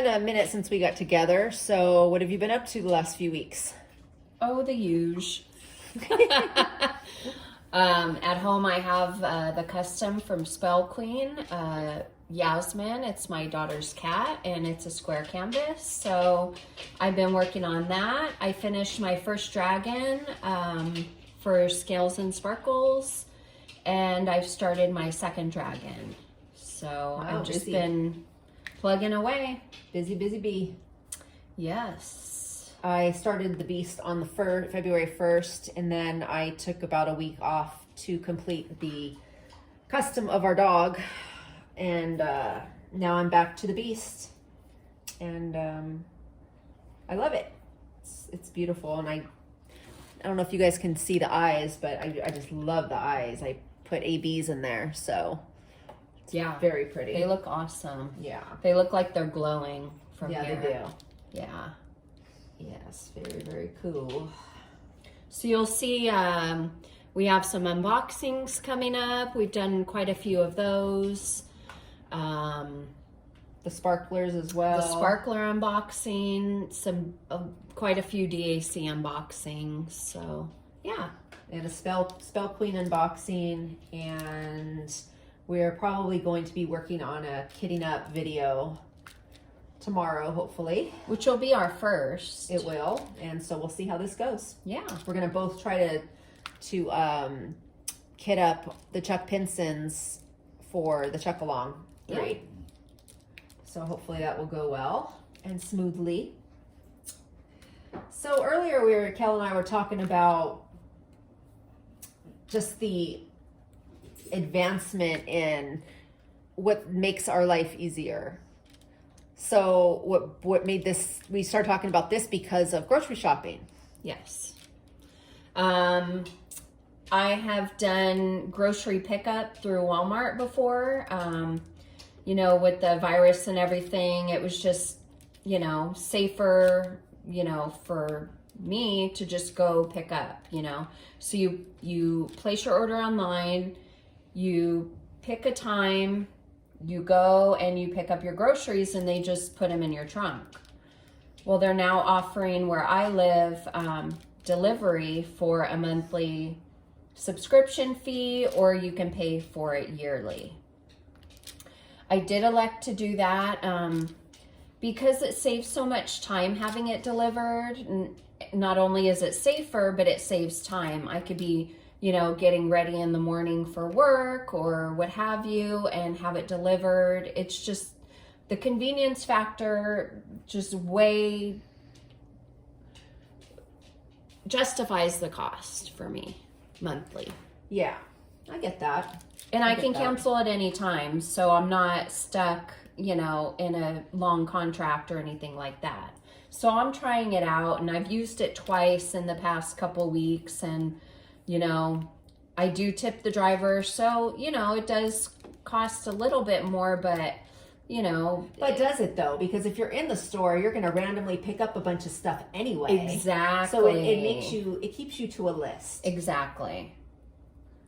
been a minute since we got together, so what have you been up to the last few weeks? Oh, the huge. At home, I have the custom from Spell Queen, Yasmin. It's my daughter's cat, and it's a square canvas. So I've been working on that. I finished my first dragon for Scales and Sparkles, and I've started my second dragon. So I've just been plugging away. Busy, busy bee. Yes. I started the beast on the February 1st, and then I took about a week off to complete the custom of our dog, and now I'm back to the beast, and I love it. It's beautiful, and I don't know if you guys can see the eyes, but I just love the eyes. I put ABs in there, so it's very pretty. They look awesome. Yeah. They look like they're glowing from here. Yeah, they do. Yeah. Yes, very, very cool. So you'll see we have some unboxings coming up. We've done quite a few of those. The sparklers as well. The sparkler unboxing, quite a few DAC unboxings. So yeah. And a Spell Queen unboxing, and we're probably going to be working on a kitting up video tomorrow, hopefully. Which will be our first. It will, and so we'll see how this goes. Yeah. We're gonna both try to kit up the Chuck Pinsons for the Chuck Along 3. Yeah. So hopefully that will go well and smoothly. So earlier Kel and I were talking about just the advancement in what makes our life easier. So what made this, we started talking about this because of grocery shopping. Yes. I have done grocery pickup through Walmart before. You know, with the virus and everything, it was just, you know, safer, you know, for me to just go pick up, you know. So you place your order online, you pick a time, you go and you pick up your groceries, and they just put them in your trunk. Well, they're now offering where I live delivery for a monthly subscription fee, or you can pay for it yearly. I did elect to do that because it saves so much time having it delivered. Not only is it safer, but it saves time. I could be, you know, getting ready in the morning for work or what have you, and have it delivered. It's just the convenience factor just way justifies the cost for me monthly. Yeah, I get that. And I can cancel at any time, so I'm not stuck, you know, in a long contract or anything like that. So I'm trying it out, and I've used it twice in the past couple weeks, and, you know, I do tip the driver, so, you know, it does cost a little bit more, but, you know. But does it though? Because if you're in the store, you're going to randomly pick up a bunch of stuff anyway. Exactly. So it keeps you to a list. Exactly.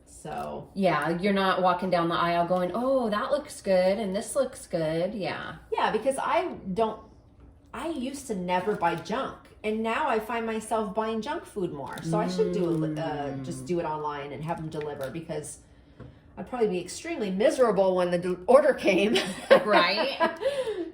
So yeah, you're not walking down the aisle going, oh, that looks good and this looks good. Yeah. Yeah, because I used to never buy junk, and now I find myself buying junk food more. So I should just do it online and have them deliver, because I'd probably be extremely miserable when the order came. Right.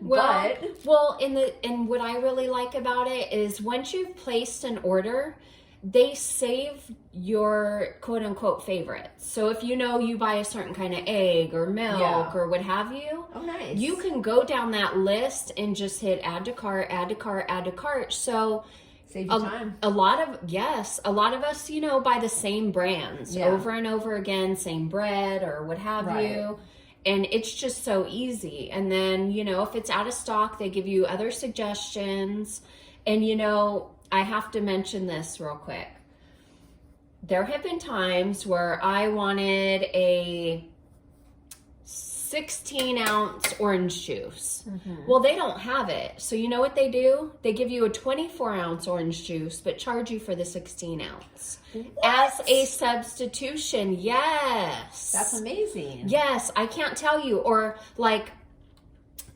Well, and what I really like about it is once you've placed an order, they save your quote unquote favorites. So if you know you buy a certain kind of egg or milk or what have you, oh nice, you can go down that list and just hit add to cart, add to cart, add to cart. So save you time. A lot of us, you know, buy the same brands over and over again, same bread or what have you. And it's just so easy. And then, you know, if it's out of stock, they give you other suggestions. And, you know, I have to mention this real quick. There have been times where I wanted a 16-ounce orange juice. Mm-hmm. Well, they don't have it. So you know what they do? They give you a 24-ounce orange juice, but charge you for the 16-ounce. As a substitution. Yes. That's amazing. Yes, I can't tell you. Or like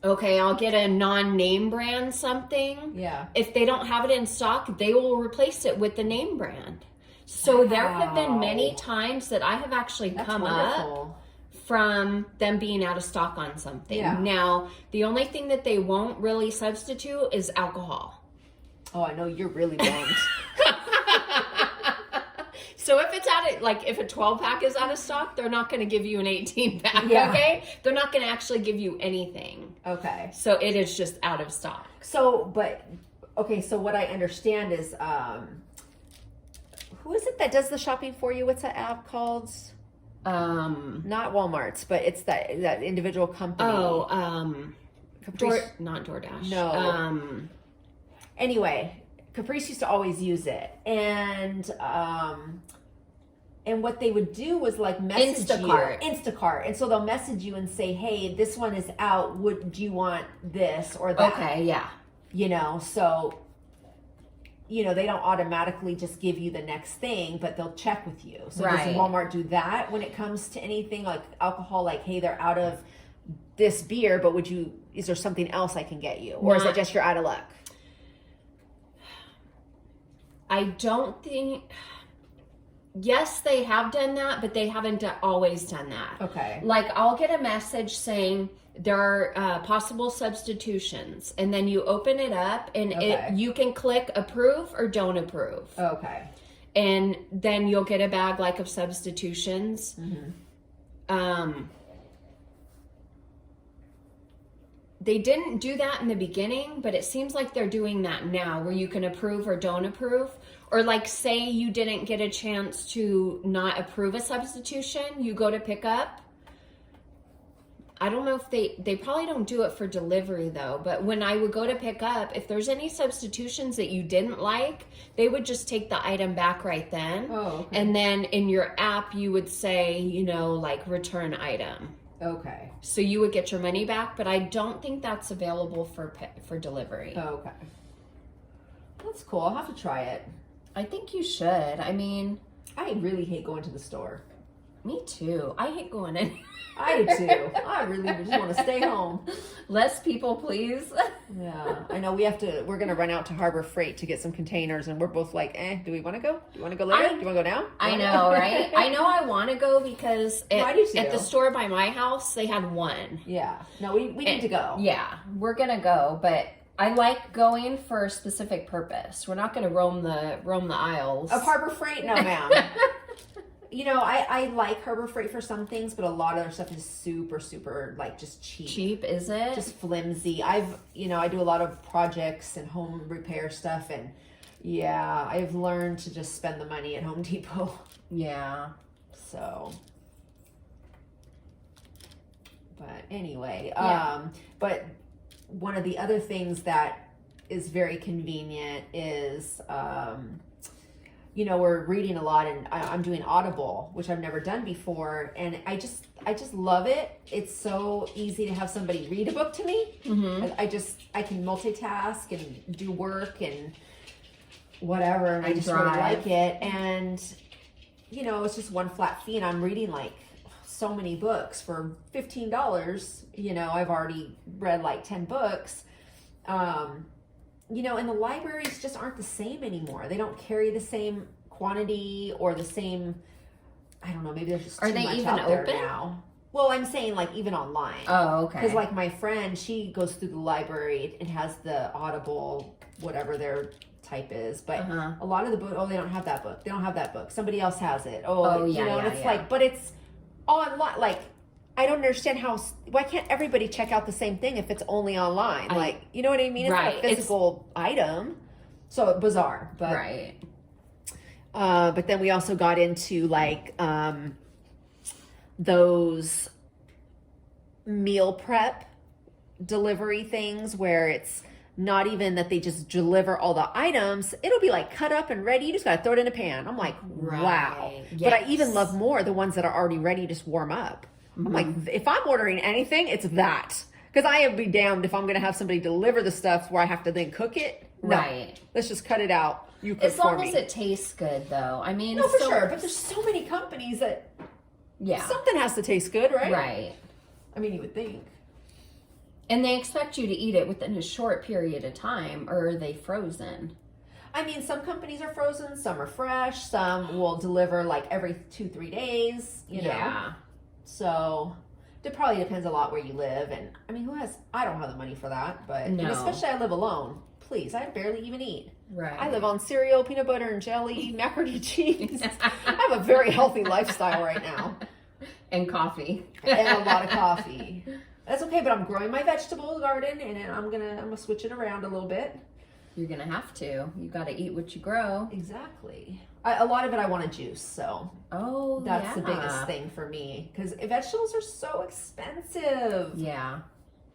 Okay, I'll get a non-name brand something. Yeah. If they don't have it in stock, they will replace it with the name brand. So there have been many times that I have actually come up from them being out of stock on something. Yeah. Now, the only thing that they won't really substitute is alcohol. Oh, I know you're really bummed. So if it's out of, like, if a 12 pack is out of stock, they're not going to give you an 18 pack, Yeah. okay? They're not going to actually give you anything. Okay. So it is just out of stock. So, but, okay, so what I understand is, who is it that does the shopping for you? What's that app called? Not Walmart's, but it's that individual company. Not DoorDash. No. Anyway, Caprice used to always use it, and what they would do was like message Instacart, and so they'll message you and say, "Hey, this one is out. Do you want this or that?" Okay, yeah. You know, so they don't automatically just give you the next thing, but they'll check with you. So does Walmart do that when it comes to anything like alcohol? Like, hey, they're out of this beer, but is there something else I can get you, or is it just you're out of luck? I don't think. Yes, they have done that, but they haven't always done that. Okay. Like, I'll get a message saying there are possible substitutions, and then you open it up, and you can click approve or don't approve. Okay. And then you'll get a bag like of substitutions. Mm-hmm. They didn't do that in the beginning, but it seems like they're doing that now, where you can approve or don't approve. Or like, say you didn't get a chance to not approve a substitution, you go to pick up. I don't know if they probably don't do it for delivery though, but when I would go to pick up, if there's any substitutions that you didn't like, they would just take the item back right then. Oh, okay. And then in your app, you would say, like return item. Okay. So you would get your money back, but I don't think that's available for delivery. Okay. That's cool. I'll have to try it. I think you should. I mean, I really hate going to the store. Me too. I hate going in. I do too. I really just want to stay home. Less people, please. Yeah. I know we're going to run out to Harbor Freight to get some containers, and we're both like, do we want to go? Do you want to go later? Do you want to go now? I know, right? I know I want to go because I do too. At the store by my house, they had one. Yeah. No, we need to go. Yeah. We're going to go, but I like going for a specific purpose. We're not going to roam the aisles. Of Harbor Freight? No, ma'am. I like Harbor Freight for some things, but a lot of their stuff is super, super, like, just cheap. Cheap, is it? Just flimsy. I do a lot of projects and home repair stuff, and yeah, I've learned to just spend the money at Home Depot. Yeah. So, but anyway, but one of the other things that is very convenient is, we're reading a lot, and I'm doing Audible, which I've never done before, and I just love it. It's so easy to have somebody read a book to me. Mm-hmm. I can multitask and do work and whatever, and I just really like it. And it's just one flat fee, and I'm reading like so many books for $15. I've already read like 10 books. And the libraries just aren't the same anymore. They don't carry the same quantity or the same, I don't know, maybe there's just too much out there now. Well, I'm saying like even online. Oh, okay. Because like my friend, she goes through the library and has the Audible, whatever their type is. But a lot of the books, they don't have that book. They don't have that book. Somebody else has it. And it's like, but it's online. Like, I don't understand why can't everybody check out the same thing if it's only online? Like, you know what I mean? It's not a physical item. So bizarre. But, right. But then we also got into like those meal prep delivery things where it's not even that they just deliver all the items. It'll be like cut up and ready. You just got to throw it in a pan. I'm like, wow. Yes. But I even love more the ones that are already ready, just warm up. I'm like, if I'm ordering anything, it's that. Because I would be damned if I'm going to have somebody deliver the stuff where I have to then cook it. No. Right. Let's just cut it out. You cook as long as it tastes good, though. I mean, no, for sure. But there's so many companies that something has to taste good, right? Right. I mean, you would think. And they expect you to eat it within a short period of time, or are they frozen? I mean, some companies are frozen, some are fresh, some will deliver like every 2-3 days, you know. Yeah. So it probably depends a lot where you live. And I mean, I don't have the money for that, but and especially I live alone. Please, I barely even eat. Right. I live on cereal, peanut butter and jelly, macaroni and cheese. I have a very healthy lifestyle right now. And coffee. And a lot of coffee. That's okay, but I'm growing my vegetable garden, and I'm gonna switch it around a little bit. You're gonna have to. You got to eat what you grow. Exactly. A lot of it I want to juice, so that's the yeah. biggest thing for me, because vegetables are so expensive. Yeah.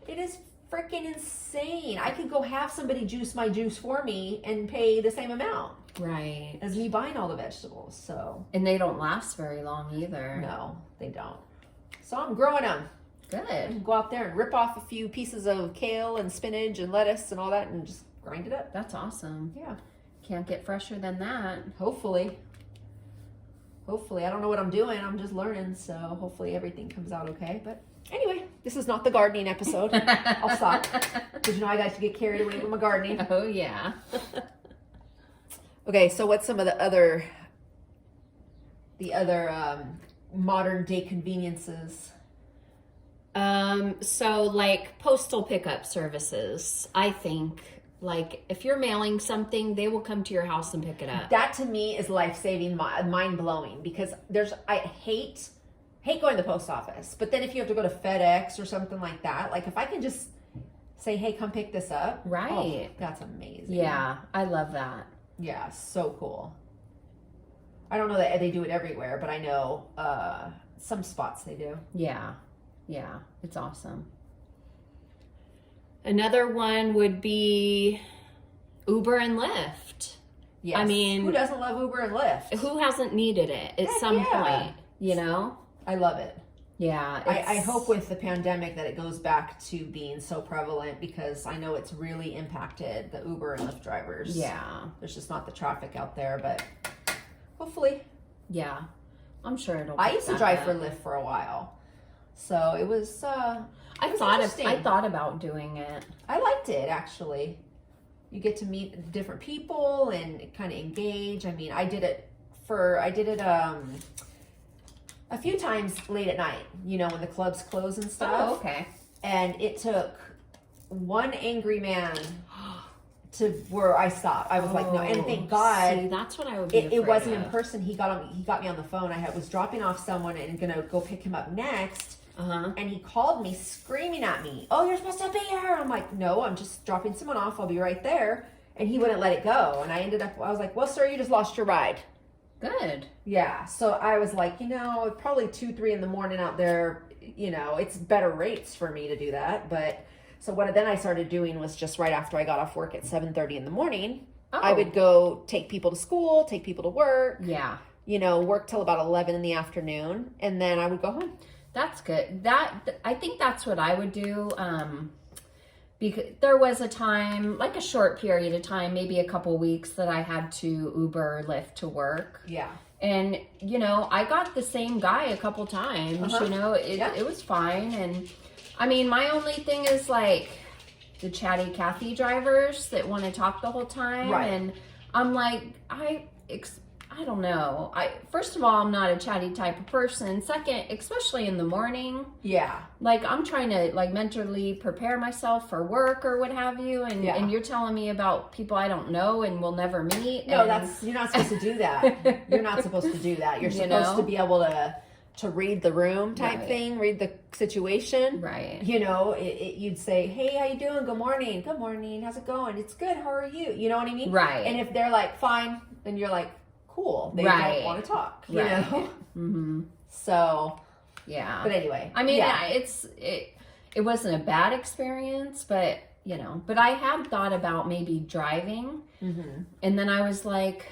It is freaking insane. I could go have somebody juice my juice for me and pay the same amount. Right. As me buying all the vegetables, so. And they don't last very long either. No, they don't. So I'm growing them. Good. Go out there and rip off a few pieces of kale and spinach and lettuce and all that and just grind it up. That's awesome. Yeah. Can't get fresher than that. Hopefully. I don't know what I'm doing. I'm just learning, so hopefully everything comes out okay. But anyway, this is not the gardening episode. I'll stop. Because I got to get carried away with my gardening. Oh, yeah. Okay, so what's some of the other modern day conveniences? So like postal pickup services, I think, like if you're mailing something, they will come to your house and pick it up. That to me is life-saving, mind-blowing, because I hate going to the post office, but then if you have to go to FedEx or something like that, like if I can just say, hey, come pick this up. Right. Oh, that's amazing. Yeah, I love that. Yeah, so cool. I don't know that they do it everywhere, but I know some spots they do. Yeah, it's awesome. Another one would be Uber and Lyft. Yes. I mean, who doesn't love Uber and Lyft? Who hasn't needed it at some point, you know? I love it. Yeah. I hope with the pandemic that it goes back to being so prevalent, because I know it's really impacted the Uber and Lyft drivers. Yeah. There's just not the traffic out there, but hopefully. Yeah. I'm sure it'll. I used to drive for Lyft for a while. So it was I thought about doing it. I liked it, actually. You get to meet different people and kind of engage. I mean, I did it a few times late at night, you know, when the clubs close and stuff. Oh, okay. And it took one angry man to where I stopped. I was like, no, and thank God. See, that's what I would be afraid it wasn't of. in person. He got me on the phone. I was dropping off someone and gonna go pick him up next. And he called me screaming at me, oh, you're supposed to be here. I'm like, no, I'm just dropping someone off. I'll be right there. And he wouldn't let it go. And I was like, well, sir, you just lost your ride. Good. Yeah. So I was like, probably 2-3 in the morning out there, it's better rates for me to do that. But so what then I started doing was just right after I got off work at 7:30 in the morning, I would go take people to school, take people to work. Yeah. Work till about 11 in the afternoon. And then I would go home. That's good. I think that's what I would do. Because there was a time, like a short period of time, maybe a couple weeks, that I had to Uber or Lyft to work. Yeah. And, I got the same guy a couple times, it was fine. And I mean, my only thing is like the chatty Cathy drivers that want to talk the whole time. Right. And I'm like, I don't know. First of all, I'm not a chatty type of person. Second, especially in the morning. Yeah. Like, I'm trying to mentally prepare myself for work or what have you. And you're telling me about people I don't know and will never meet. No, you're not supposed to do that. You're not supposed to do that. You're supposed to be able to read the room type thing, read the situation. Right. You'd say, hey, how you doing? Good morning. Good morning. How's it going? It's good. How are you? You know what I mean? Right. And if they're like, fine, then you're like, cool. They don't want to talk, you know? Mm-hmm. So, yeah. But anyway. I mean, it wasn't a bad experience, but, but I had thought about maybe driving. Mm-hmm. And then I was like,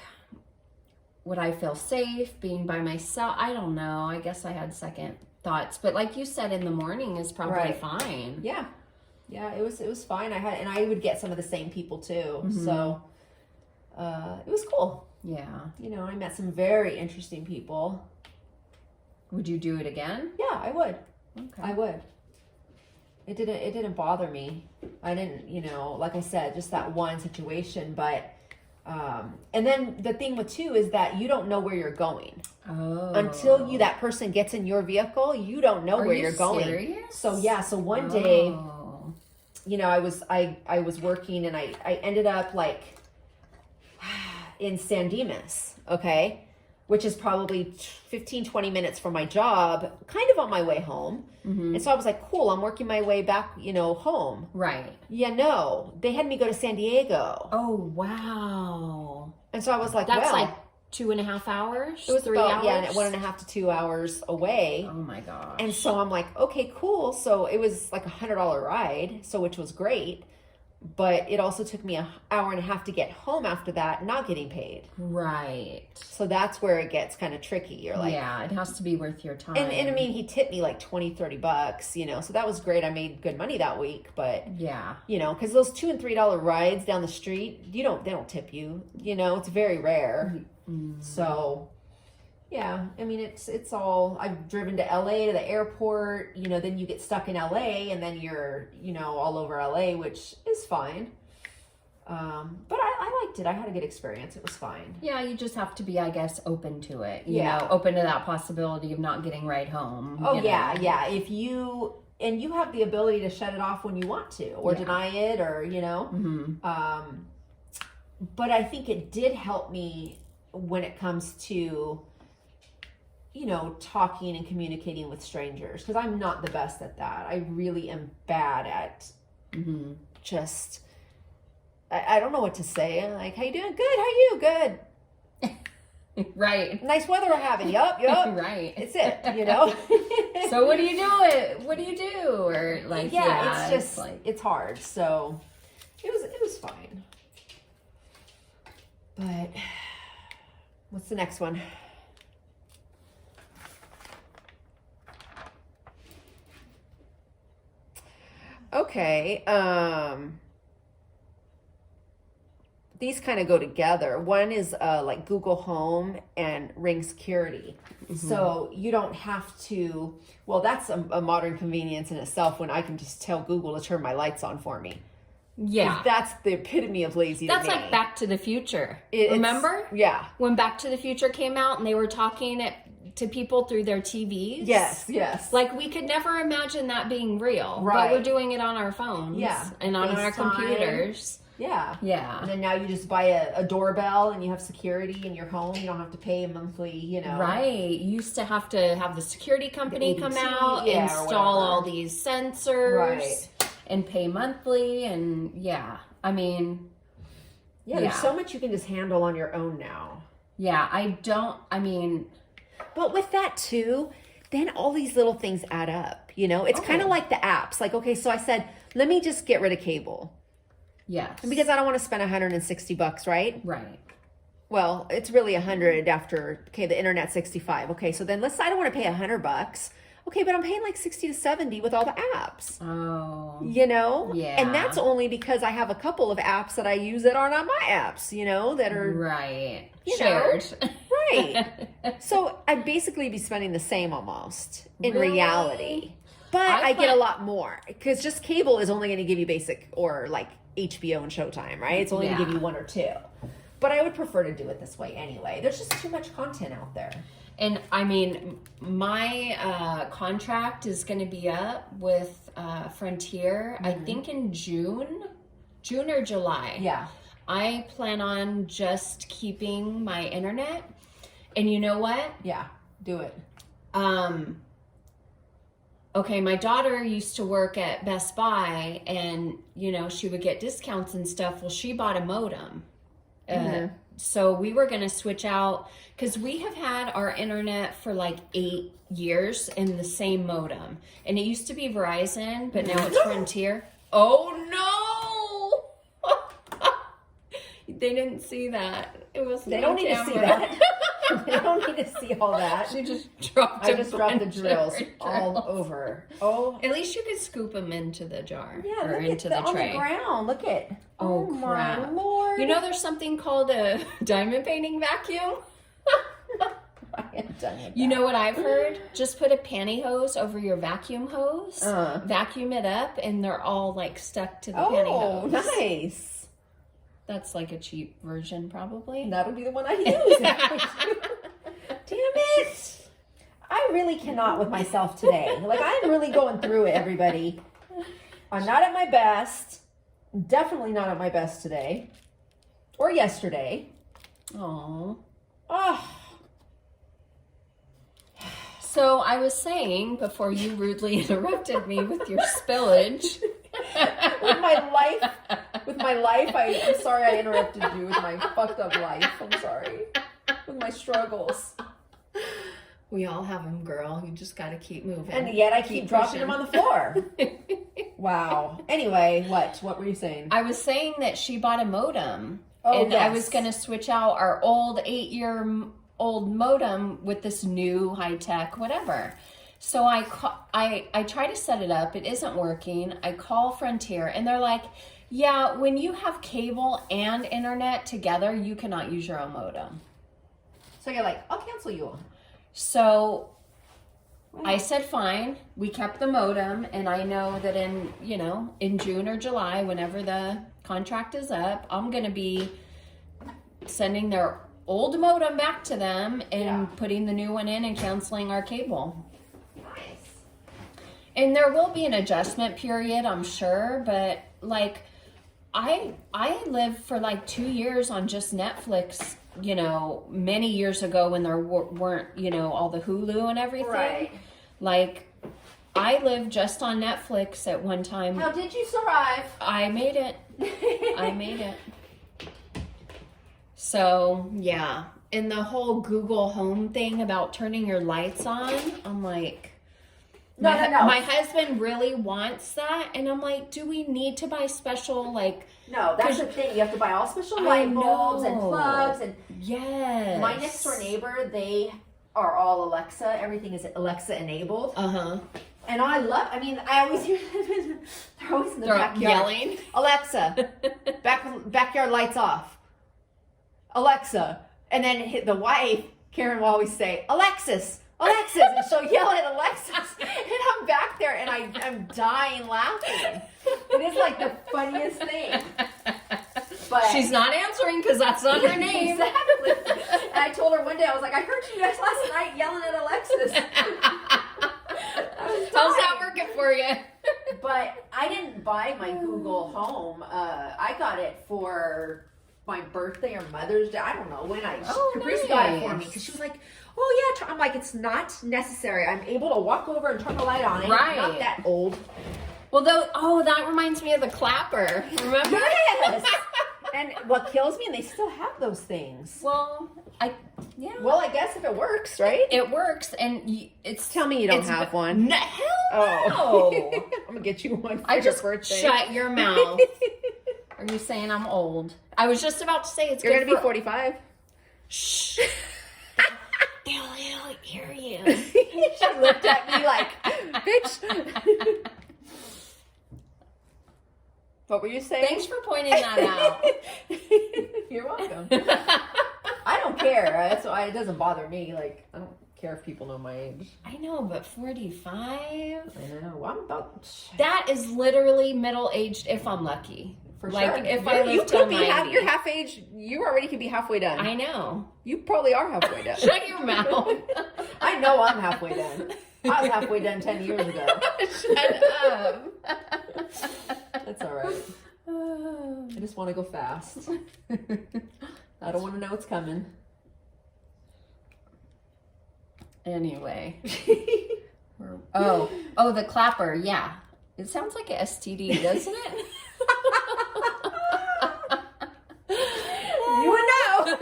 would I feel safe being by myself? I don't know. I guess I had second thoughts. But like you said, in the morning is probably fine. Yeah. Yeah, it was fine. I would get some of the same people too. Mm-hmm. So, it was cool. Yeah. I met some very interesting people. Would you do it again? Yeah, I would. Okay. I would. It didn't bother me. I didn't, you know, like I said, just that one situation. But, and then the thing with too is that you don't know where you're going. Oh. Until that person gets in your vehicle, you don't know where you're going. Serious? So yeah, so one day, you know, I was working and I ended up like in San Dimas, okay, which is probably 15, 20 minutes from my job, kind of on my way home. And so I was like, cool, I'm working my way back, you know, home. Right. Yeah, no, they had me go to San Diego. Oh, wow. And so I was like, that's well, like 2.5 hours? it was 3 about, hours? yeah, 1.5 to 2 hours away. Oh my gosh. And so I'm like, okay, cool. So it was like $100 ride, so which was great. But it also took me an hour and a half to get home after that, not getting paid. Right. So that's where it gets kind of tricky. You're like, yeah, it has to be worth your time. and I mean, he tipped me like $20-$30, you know, so that was great. I made good money that week, but yeah, you know, because those $2 and $3 rides down the street, they don't tip you, you know, it's very rare. So yeah, I mean, it's all, I've driven to LA to the airport, you know, then you get stuck in LA and then you're, you know, all over LA, which is fine. But I liked it. I had a good experience. It was fine. yeah, you just have to be, I guess, open to it. You Yeah. know, open to that possibility of not getting right home. Oh, you know. yeah. If you have the ability to shut it off when you want to, or deny it, or, you know, but I think it did help me when it comes to, you know, talking and communicating with strangers, because I'm not the best at that. I really am bad at just, I don't know what to say. I'm like, how you doing? Good. How you? Good. Right. Nice weather we're having. Yup. Right. It's it, you know? So what do you do? What do you do? Or like, yeah, it's just, like, it's hard. So it was fine. But what's the next one? Okay. These kind of go together. One is like Google Home and Ring Security. So you don't have to, well, that's a modern convenience in itself when I can just tell Google to turn my lights on for me. yeah. That's the epitome of lazy That's to me. like Back to the Future. It's- Remember? Yeah. When Back to the Future came out and they were talking to people through their TVs? Yes. Like, we could never imagine that being real. Right. But we're doing it on our phones. Yeah. And on our FaceTime. computers. Yeah. Yeah. And then now you just buy a doorbell and you have security in your home. You don't have to pay a monthly, you know. Right. You used to have to have the security company come ADT, out, yeah, or install whatever. all these sensors, Right. and pay monthly. And yeah, I mean, Yeah, there's so much you can just handle on your own now. yeah, But with that too, then all these little things add up, you know? It's kind of like the apps. Like, okay, so I said, let me just get rid of cable. yes. Because I don't want to spend $160, right? Right. Well, it's really 100 after, okay, the internet's 65. Okay, so then let's say I don't want to pay $100. Okay, but I'm paying like 60 to 70 with all the apps. Oh. You know? Yeah. And that's only because I have a couple of apps that I use that are not my apps, you know, that are Right. You Shared. right. So I'd basically be spending the same almost in Really? reality. But I get a lot more because just cable is only going to give you basic or like HBO and Showtime, right? It's only going to give you one or two. But I would prefer to do it this way anyway. There's just too much content out there. And I mean, my contract is going to be up with Frontier, I think in June or July. Yeah. I plan on just keeping my internet. And you know what? Yeah. Do it. Okay, my daughter used to work at Best Buy and, you know, she would get discounts and stuff. Well, she bought a modem. So we were going to switch out because we have had our internet for like 8 years in the same modem. And it used to be Verizon, but now it's Frontier. Oh, no! They didn't see that. It was They don't need to see that. They don't need to see all that. She just dropped I just dropped the drills all over. Oh. At least you could scoop them into the jar Yeah, or look into at the on tray. the ground. Look at. Oh, my crap. Lord. You know, there's something called a diamond painting vacuum. am done with You that. know what I've heard? Just put a pantyhose over your vacuum hose, vacuum it up, and they're all like stuck to the pantyhose. Oh, nice. That's like a cheap version, probably. That would be the one I use. Damn it. I really cannot with myself today. Like, I'm really going through it, everybody. I'm not at my best. Definitely not at my best today. Or yesterday. Oh. Oh. So I was saying, before you rudely interrupted me with your spillage. with my life, I'm sorry I interrupted you with my fucked up life. I'm sorry. With my struggles. We all have them, girl. You just got to keep moving. And yet I keep dropping pushing. them on the floor. Wow. Anyway, what were you saying? I was saying that she bought a modem. Oh, and yes. I was going to switch out our old 8-year-old modem with this new high-tech whatever. So I try to set it up. It isn't working. I call Frontier, and they're like, yeah, when you have cable and internet together, you cannot use your own modem. So you're like, I'll cancel you on. So I said, fine. We kept the modem, and I know that in June or July, whenever the contract is up, I'm going to be sending their old modem back to them and putting the new one in and canceling our cable. Nice. And there will be an adjustment period, I'm sure, but like I lived for like 2 years on just Netflix, many years ago when there weren't, all the Hulu and everything. Right. Like, I lived just on Netflix at one time. How did you survive? I made it. I made it. So, yeah. And the whole Google Home thing about turning your lights on, I'm like... No. My husband really wants that, and I'm like, do we need to buy special, like... No, that's the thing. You have to buy all special light bulbs and plugs. And yes. My next door neighbor, they are all Alexa. Everything is Alexa enabled. Uh-huh. And I always hear them. They're always in the They're backyard. yelling. Alexa, backyard lights off. Alexa. And then the wife, Karen, will always say, Alexis. And she'll yell at Alexis. And I'm back there and I'm dying laughing. It is like the funniest thing. But She's not answering because that's not her name. Exactly. And I told her one day, I was like, I heard you guys last night yelling at Alexis. How's that working for you? But I didn't buy my Google Home. I got it for my birthday or Mother's Day. I don't know when Kris got it for me because she was like, oh yeah. I'm like, it's not necessary. I'm able to walk over and turn the light on. Right. I'm not that old. Well, that reminds me of the clapper. Remember? Yes. And what kills me, and they still have those things. Well, I guess if it works, right? It works, and it's... Tell me you don't have one. No, hell no. Oh. I'm going to get you one for I your just birthday. shut your mouth. Are you saying I'm old? I was just about to say it's You're good going to be 45? Shh. They'll hear you. She looked at me like, bitch. What were you saying? Thanks for pointing that out. You're welcome. I don't care. That's why it doesn't bother me. Like, I don't care if people know my age. I know, but 45? I know. Well, I'm about... That is literally middle-aged if I'm lucky. For like, sure. if I live till 90. You're half age. You already can be halfay done. I know. You probably are halfway done. Shut your mouth. I know I'm halfway done. I was halfway done 10 years ago. Shut up. That's all right. I just want to go fast. I don't want to know what's coming. Anyway. Oh, the clapper. Yeah. It sounds like an STD, doesn't it? You would know. Shut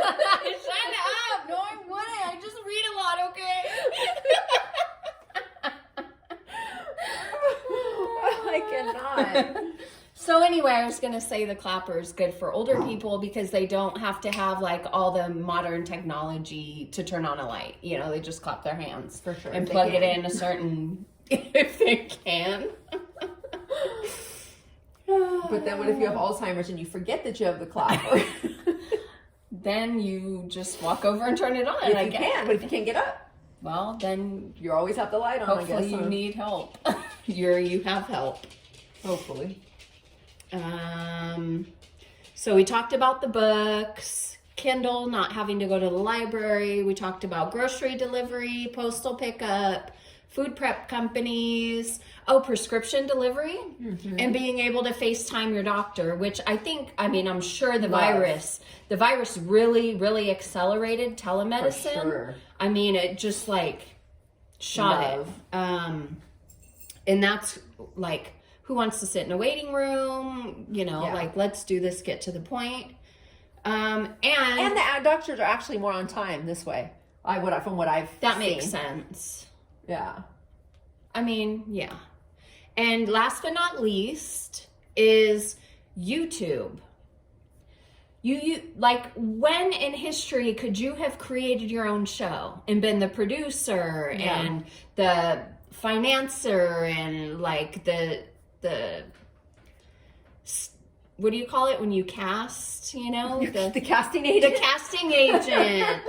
up. No, I wouldn't. I just read a lot, okay? I cannot. So anyway, I was going to say the clapper is good for older people because they don't have to have like all the modern technology to turn on a light. You know, they just clap their hands. For sure. And plug it in a certain, if they can. But then what if you have Alzheimer's and you forget that you have the clapper? then you just walk over and turn it on. If you can, but if you can't get up, well, then you always have the light on. hopefully I guess, you need help. You have help. Hopefully. So we talked about the books, Kindle, not having to go to the library. We talked about grocery delivery, postal pickup, food prep companies, prescription delivery, and being able to FaceTime your doctor, which I'm sure the virus really, really accelerated telemedicine. For sure. I mean, it just like shot it. And that's like, who wants to sit in a waiting room? Like, let's do this, get to the point. And the doctors are actually more on time this way. From what I've that seen. makes sense. Yeah. I mean, yeah. And last but not least is YouTube. You like, when in history could you have created your own show and been the producer and the financer and like the what do you call it when you cast, the casting agent? The casting agent.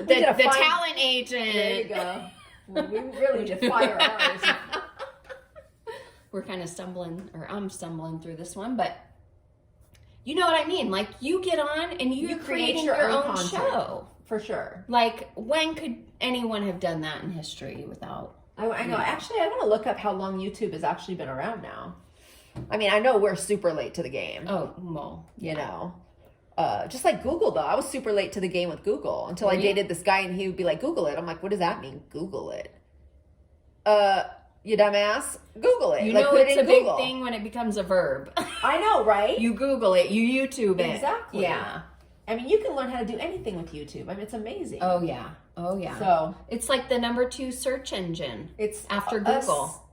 the talent agent. There you go. We really need to fire ours. We're kind of I'm stumbling through this one, but you know what I mean? Like, you get on and you're creating your own show. For sure. Like, when could anyone have done that in history without? I know. Actually, I want to look up how long YouTube has actually been around now. I mean, I know we're super late to the game. Oh, well. Just like Google, though. I was super late to the game with Google until I dated this guy and he would be like, Google it. I'm like, what does that mean? Google it. You dumbass. Google it. It's a big thing when it becomes a verb. I know, right? You Google it. You YouTube it. Exactly. Yeah. I mean, you can learn how to do anything with YouTube. I mean, it's amazing. Oh, yeah. So it's like the number 2 search engine. It's after Google.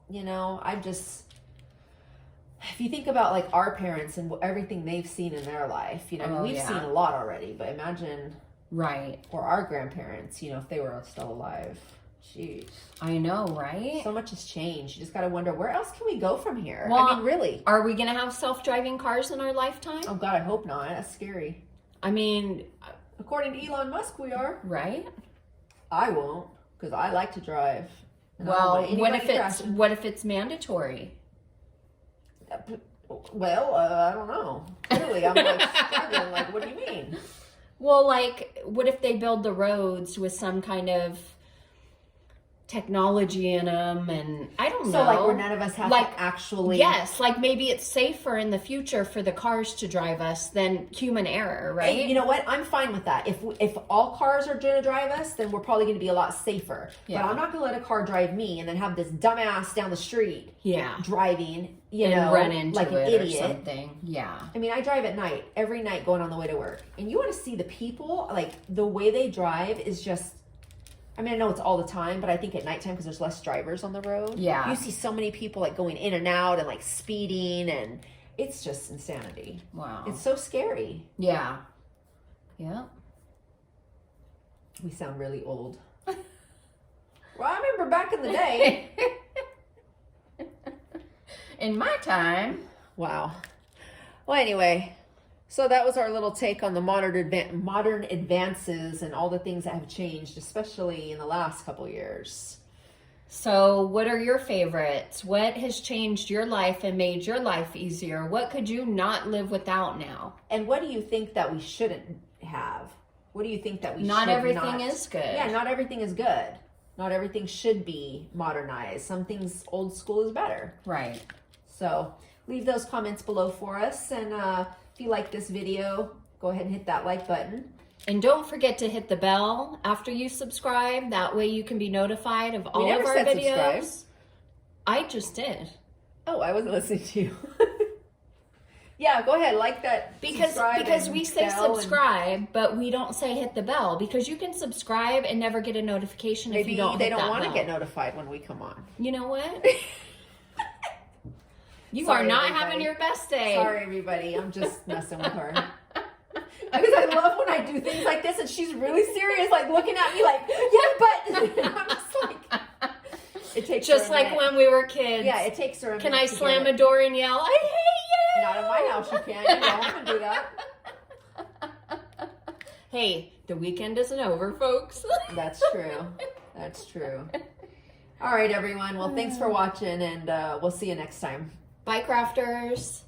If you think about like our parents and everything they've seen in their life, we've seen a lot already, but imagine or our grandparents, if they were still alive. Jeez. I know, right? So much has changed. You just got to wonder, where else can we go from here? Well, I mean, really. Are we going to have self-driving cars in our lifetime? Oh, God, I hope not. That's scary. I mean, according to Elon Musk, we are. Right? I won't, because I like to drive. Well, what if it's mandatory? Well, I don't know. Clearly, I'm like struggling. Like, what do you mean? Well, like, what if they build the roads with some kind of technology in them, and I don't know. So, like, where none of us have to actually... Yes, like, maybe it's safer in the future for the cars to drive us than human error, right? And you know what? I'm fine with that. If all cars are going to drive us, then we're probably going to be a lot safer. Yeah. But I'm not going to let a car drive me and then have this dumbass down the street driving, and run into like an it idiot. Or something. Yeah. I mean, I drive at night, every night going on the way to work. And you want to see the people, like, the way they drive is just... I mean, I know it's all the time, but I think at nighttime, because there's less drivers on the road. Yeah. You see so many people, like, going in and out and, like, speeding, and it's just insanity. Wow. It's so scary. Yeah. Yeah. We sound really old. Well, I remember back in the day. In my time. Wow. Well, anyway... So that was our little take on the modern advances and all the things that have changed, especially in the last couple years. So what are your favorites? What has changed your life and made your life easier? What could you not live without now? And what do you think that we shouldn't have? What do you think that we not everything is good. Yeah, not everything is good. Not everything should be modernized. Some things old school is better. Right. So leave those comments below for us, and if you like this video, go ahead and hit that like button. And don't forget to hit the bell after you subscribe. That way you can be notified of all of our videos. Subscribe. I just did. Oh, I wasn't listening to you. Yeah, go ahead, like that. Because we say subscribe, but we don't say hit the bell, because you can subscribe and never get a notification if you don't hit that bell. Maybe they don't want to get notified when we come on. You know what? You are not having your best day. Sorry, everybody. I'm just messing with her. Because I love when I do things like this and she's really serious, like looking at me like, yeah, but I'm just like, it takes just her like when we were kids. Yeah, it takes her a Can I slam a door and yell, I hate you? Not in my house, you can't. You don't want to do that. Hey, the weekend isn't over, folks. That's true. That's true. All right, everyone. Well, thanks for watching, and we'll see you next time. Bye, crafters.